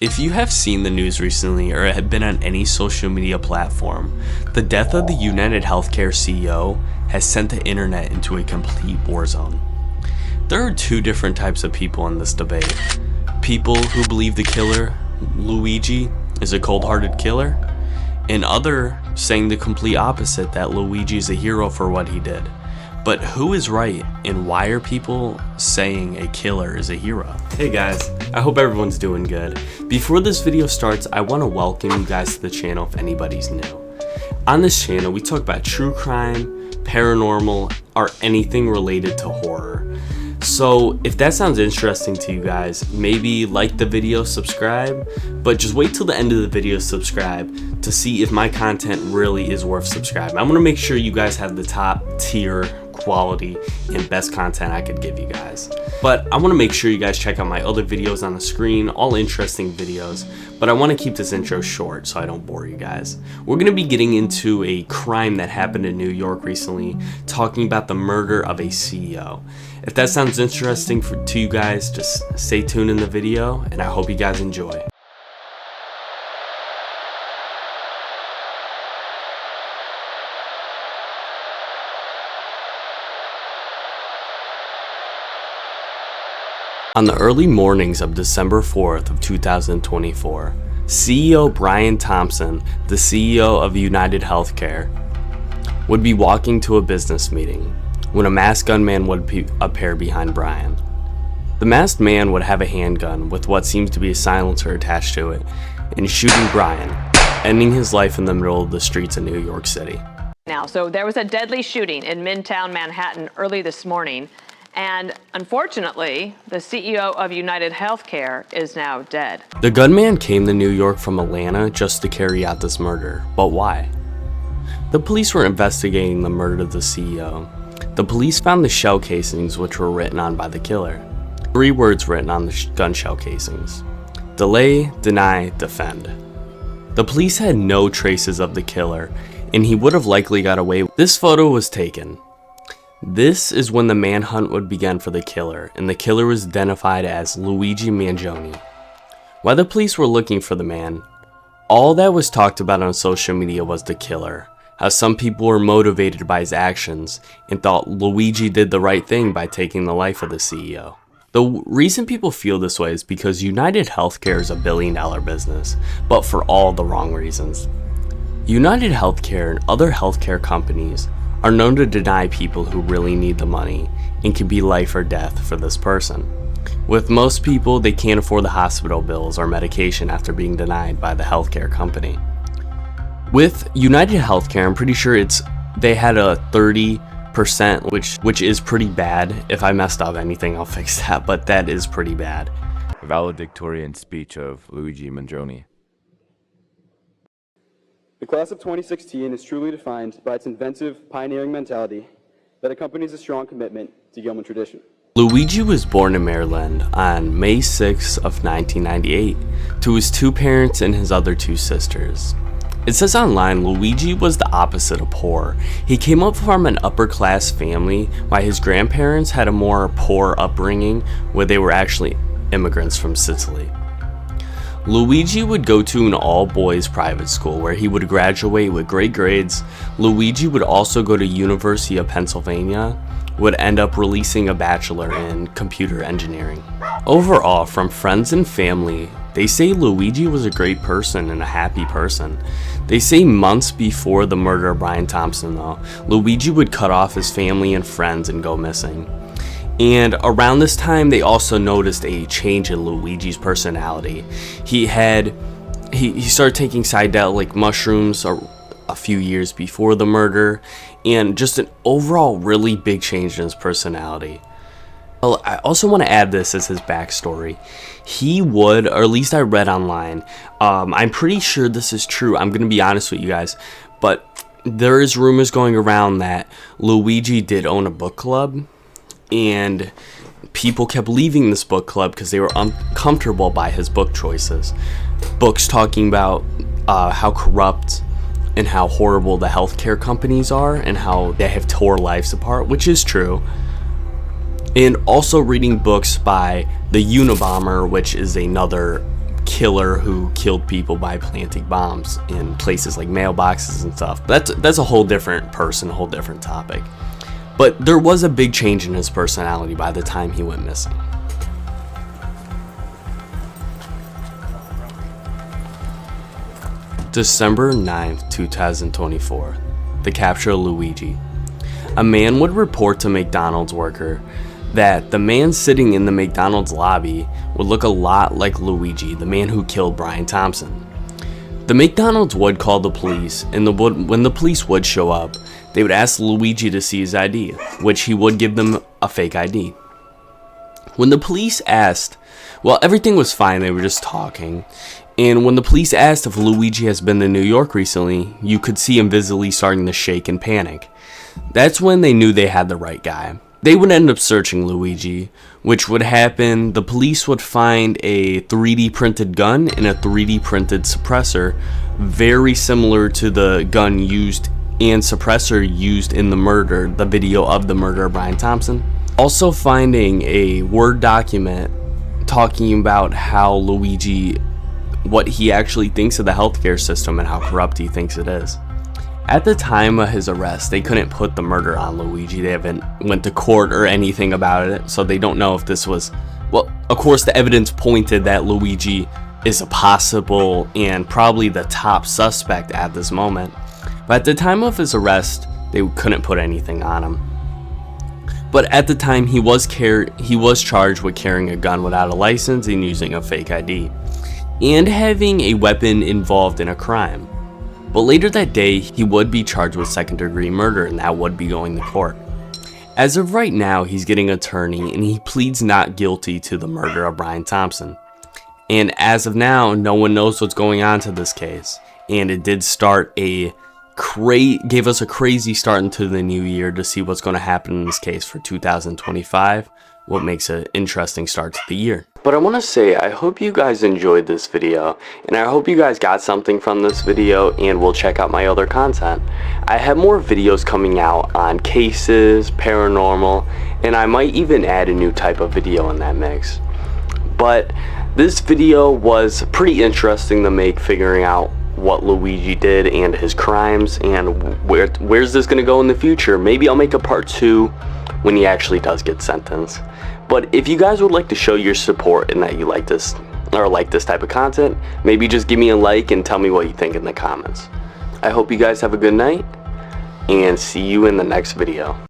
If you have seen the news recently or have been on any social media platform, the death of the United Healthcare CEO has sent the internet into a complete war zone. There are two different types of people in this debate. People who believe the killer, Luigi, is a cold-hearted killer, and other saying the complete opposite, that Luigi is a hero for what he did. But who is right, and why are people saying a killer is a hero? Hey guys, I hope everyone's doing good. Before this video starts, I want to welcome you guys to the channel if anybody's new. On this channel, we talk about true crime, paranormal, or anything related to horror. So if that sounds interesting to you guys, maybe like the video, subscribe, but just wait till the end of the video, subscribe to see if my content really is worth subscribing. I want to make sure you guys have the top tier quality and best content I could give you guys. But I want to make sure you guys check out my other videos on the screen, all interesting videos, but I want to keep this intro short so I don't bore you guys. We're going to be getting into a crime that happened in New York recently, talking about the murder of a CEO. If that sounds interesting to you guys, just stay tuned in the video, and I hope you guys enjoy. On the early mornings of December 4th of 2024, CEO Brian Thompson, the CEO of United Healthcare, would be walking to a business meeting when a masked gunman would appear behind Brian. The masked man would have a handgun with what seems to be a silencer attached to it and shooting Brian, ending his life in the middle of the streets of New York City. So there was a deadly shooting in Midtown Manhattan early this morning. And unfortunately, the CEO of United Healthcare is now dead. The gunman came to New York from Atlanta just to carry out this murder, but why? The police were investigating the murder of the CEO. The police found the shell casings which were written on by the killer. 3 words written on the gun shell casings: delay, deny, defend. The police had no traces of the killer, and he would have likely got away. This photo was taken. This is when the manhunt would begin for the killer, and the killer was identified as Luigi Mangione. While the police were looking for the man, all that was talked about on social media was the killer, how some people were motivated by his actions and thought Luigi did the right thing by taking the life of the CEO. The reason people feel this way is because United Healthcare is a billion-dollar business, but for all the wrong reasons. United Healthcare and other healthcare companies are known to deny people who really need the money and can be life or death for this person. With most people, they can't afford the hospital bills or medication after being denied by the healthcare company. With United Healthcare, I'm pretty sure they had a 30%, which is pretty bad. If I messed up anything, I'll fix that, but that is pretty bad. Valedictorian speech of Luigi Mangione. The class of 2016 is truly defined by its inventive, pioneering mentality that accompanies a strong commitment to Gilman tradition. Luigi was born in Maryland on May 6 of 1998 to his 2 parents and his other 2 sisters. It says online Luigi was the opposite of poor. He came up from an upper-class family while his grandparents had a more poor upbringing where they were actually immigrants from Sicily. Luigi would go to an all-boys private school where he would graduate with great grades. Luigi would also go to University of Pennsylvania, would end up releasing a bachelor in computer engineering. Overall, from friends and family, they say Luigi was a great person and a happy person. They say months before the murder of Brian Thompson though, Luigi would cut off his family and friends and go missing. And around this time, they also noticed a change in Luigi's personality. He started taking psychedelic mushrooms a few years before the murder, and just an overall really big change in his personality. Well, I also want to add this as his backstory. He would, or at least I read online, I'm pretty sure this is true, I'm going to be honest with you guys, but there is rumors going around that Luigi did own a book club, and people kept leaving this book club because they were uncomfortable by his book choices. Books talking about how corrupt and how horrible the healthcare companies are and how they have tore lives apart, which is true. And also reading books by the Unabomber, which is another killer who killed people by planting bombs in places like mailboxes and stuff. That's a whole different person, a whole different topic. But there was a big change in his personality by the time he went missing. December 9th, 2024, the capture of Luigi. A man would report to McDonald's worker that the man sitting in the McDonald's lobby would look a lot like Luigi, the man who killed Brian Thompson. The McDonald's would call the police, and when the police would show up, they would ask Luigi to see his ID, which he would give them a fake ID. When the police asked, well, everything was fine, they were just talking. And when the police asked if Luigi has been to New York recently, you could see him visibly starting to shake and panic. That's when they knew they had the right guy. They would end up searching Luigi, which would happen, the police would find a 3D printed gun and a 3D printed suppressor, very similar to the gun used and suppressor used in the video of the murder of Brian Thompson. Also finding a Word document talking about how Luigi, what he actually thinks of the healthcare system and how corrupt he thinks it is. At the time of his arrest, they couldn't put the murder on Luigi. They haven't went to court or anything about it, so they don't know if this was, well, of course the evidence pointed that Luigi is a possible and probably the top suspect at this moment. But at the time of his arrest, they couldn't put anything on him. But at the time, he was charged with carrying a gun without a license and using a fake ID, and having a weapon involved in a crime. But later that day, he would be charged with second-degree murder, and that would be going to court. As of right now, he's getting an attorney, and he pleads not guilty to the murder of Brian Thompson. And as of now, no one knows what's going on to this case. And it did start gave us a crazy start into the new year to see what's going to happen in this case for 2025, what makes an interesting start to the year. But I want to say, I hope you guys enjoyed this video, and I hope you guys got something from this video and will check out my other content. I have more videos coming out on cases, paranormal, and I might even add a new type of video in that mix. But this video was pretty interesting to make, figuring out what Luigi did and his crimes, and where's this gonna go in the future. Maybe I'll make a part 2 when he actually does get sentenced. But if you guys would like to show your support and that you like this or like this type of content, maybe just give me a like and tell me what you think in the comments. I hope you guys have a good night and see you in the next video.